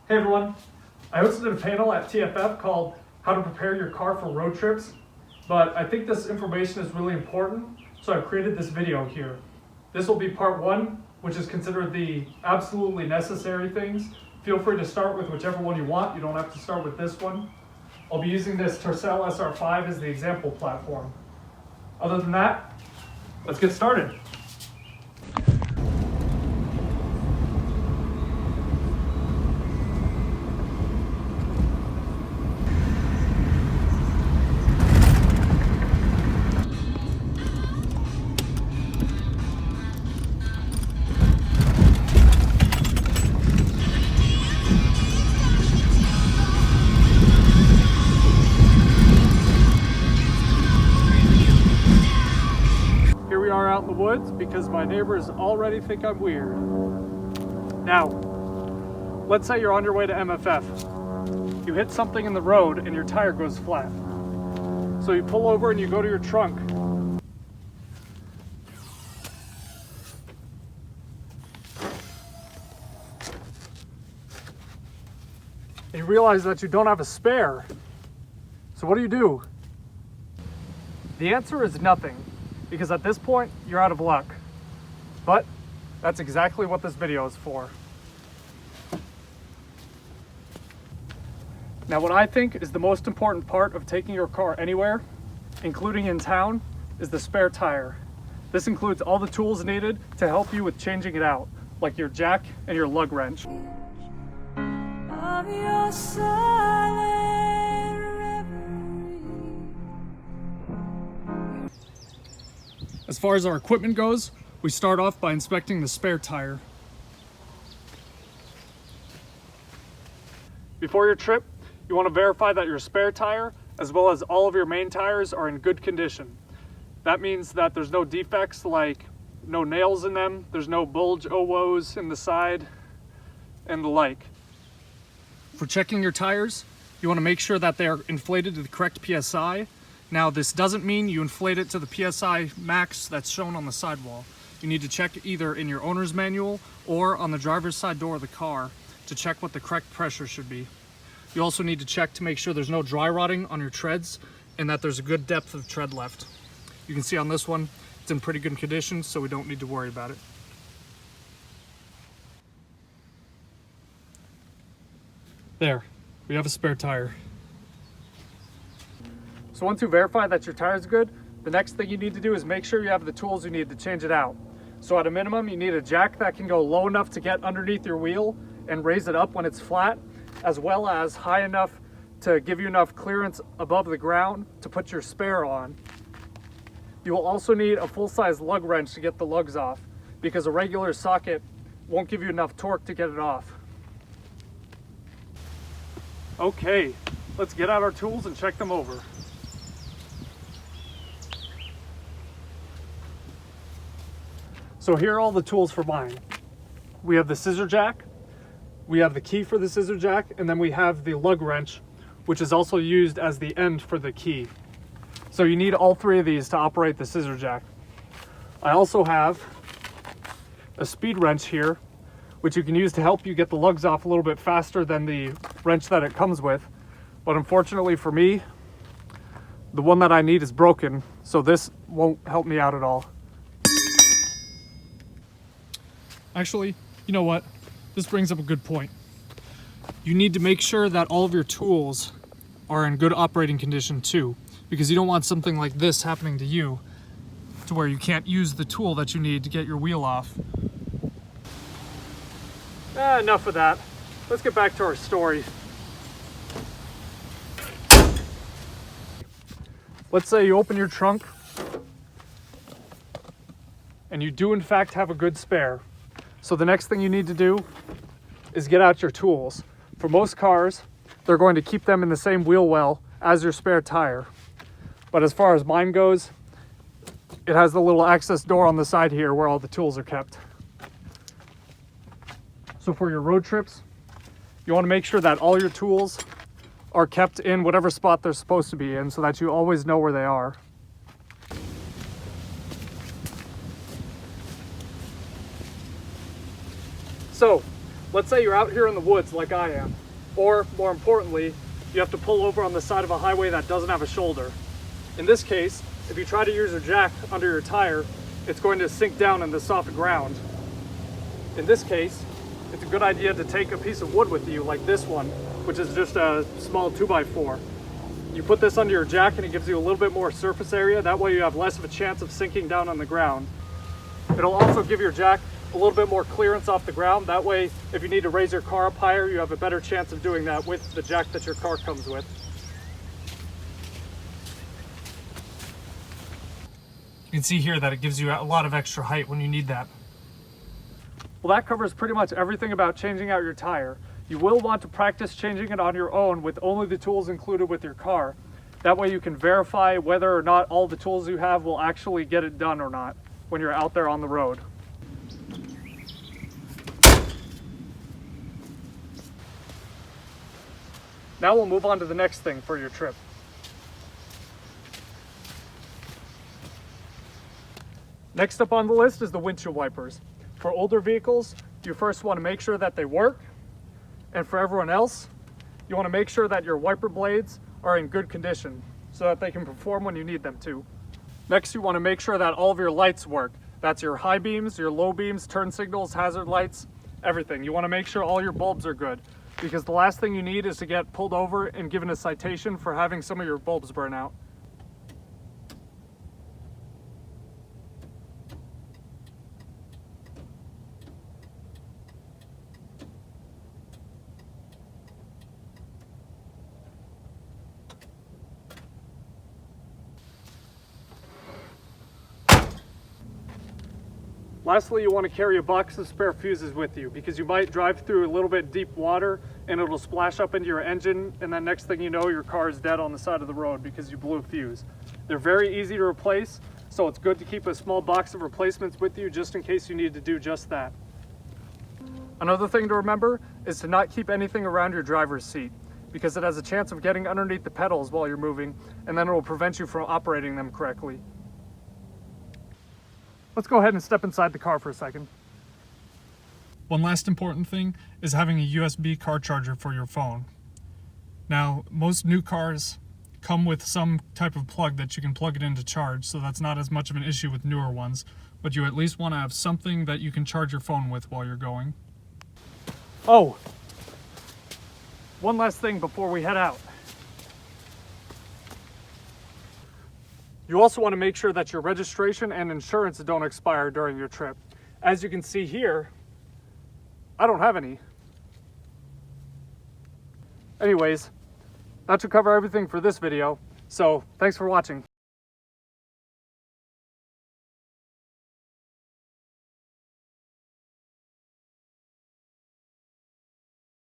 Hey everyone, I hosted a panel at TFF called How to Prepare Your Car for Road Trips, but I think this information is really important, so I've created this video here. This will be part one, which is considered the absolutely necessary things. Feel free to start with whichever one you want, you don't have to start with this one. I'll be using this Tercel SR5 as the example platform. Other than that, let's get started. Here we are out in the woods because my neighbors already think I'm weird. Now, let's say you're on your way to MFF. You hit something in the road and your tire goes flat. So you pull over and you go to your trunk. And you realize that you don't have a spare. So what do? The answer is nothing, because at this point, you're out of luck. But that's exactly what this video is for. Now, what I think is the most important part of taking your car anywhere, including in town, is the spare tire. This includes all the tools needed to help you with changing it out, like your jack and your lug wrench. As far as our equipment goes, we start off by inspecting the spare tire. Before your trip, you want to verify that your spare tire, as well as all of your main tires, are in good condition. That means that there's no defects like no nails in them, there's no bulge woes in the side, and the like. For checking your tires, you want to make sure that they are inflated to the correct PSI. Now, this doesn't mean you inflate it to the PSI max that's shown on the sidewall. You need to check either in your owner's manual or on the driver's side door of the car to check what the correct pressure should be. You also need to check to make sure there's no dry rotting on your treads and that there's a good depth of tread left. You can see on this one, it's in pretty good condition, so we don't need to worry about it. There, we have a spare tire. So once you verify that your tire is good, the next thing you need to do is make sure you have the tools you need to change it out. So at a minimum, you need a jack that can go low enough to get underneath your wheel and raise it up when it's flat, as well as high enough to give you enough clearance above the ground to put your spare on. You will also need a full-size lug wrench to get the lugs off, because a regular socket won't give you enough torque to get it off. Okay, let's get out our tools and check them over. So here are all the tools for mine. We have the scissor jack, we have the key for the scissor jack, and then we have the lug wrench, which is also used as the end for the key. So you need all three of these to operate the scissor jack. I also have a speed wrench here, which you can use to help you get the lugs off a little bit faster than the wrench that it comes with. But unfortunately for me, the one that I need is broken, so this won't help me out at all. Actually, you know what? This brings up a good point. You need to make sure that all of your tools are in good operating condition too, because you don't want something like this happening to you, to where you can't use the tool that you need to get your wheel off. Enough of that. Let's get back to our story. Let's say you open your trunk and you do in fact have a good spare. So the next thing you need to do is get out your tools. For most cars, they're going to keep them in the same wheel well as your spare tire. But as far as mine goes, it has the little access door on the side here where all the tools are kept. So for your road trips, you want to make sure that all your tools are kept in whatever spot they're supposed to be in so that you always know where they are. So Let's say you're out here in the woods like I am, or more importantly, you have to pull over on the side of a highway that doesn't have a shoulder. In this case, if you try to use your jack under your tire, it's going to sink down in the soft ground. In this case, it's a good idea to take a piece of wood with you like this one, which is just a small 2x4. You put this under your jack and it gives you a little bit more surface area. That way you have less of a chance of sinking down on the ground. It'll also give your jack a little bit more clearance off the ground. That way, if you need to raise your car up higher, you have a better chance of doing that with the jack that your car comes with. You can see here that it gives you a lot of extra height when you need that. Well, that covers pretty much everything about changing out your tire. You will want to practice changing it on your own with only the tools included with your car. That way you can verify whether or not all the tools you have will actually get it done or not when you're out there on the road. Now we'll move on to the next thing for your trip. Next up on the list is the windshield wipers. For older vehicles, you first want to make sure that they work. And for everyone else, you want to make sure that your wiper blades are in good condition so that they can perform when you need them to. Next, you want to make sure that all of your lights work. That's your high beams, your low beams, turn signals, hazard lights, everything. You want to make sure all your bulbs are good, because the last thing you need is to get pulled over and given a citation for having some of your bulbs burn out. Lastly, you want to carry a box of spare fuses with you, because you might drive through a little bit deep water and it'll splash up into your engine, and then next thing you know, your car is dead on the side of the road because you blew a fuse. They're very easy to replace, so it's good to keep a small box of replacements with you just in case you need to do just that. Another thing to remember is to not keep anything around your driver's seat, because it has a chance of getting underneath the pedals while you're moving, and then it will prevent you from operating them correctly. Let's go ahead and step inside the car for a second. One last important thing is having a USB car charger for your phone. Now, most new cars come with some type of plug that you can plug it in to charge, so that's not as much of an issue with newer ones, but you at least want to have something that you can charge your phone with while you're going. Oh, one last thing before we head out. You also want to make sure that your registration and insurance don't expire during your trip. As you can see here, I don't have any. Anyways, that should cover everything for this video, so thanks for watching.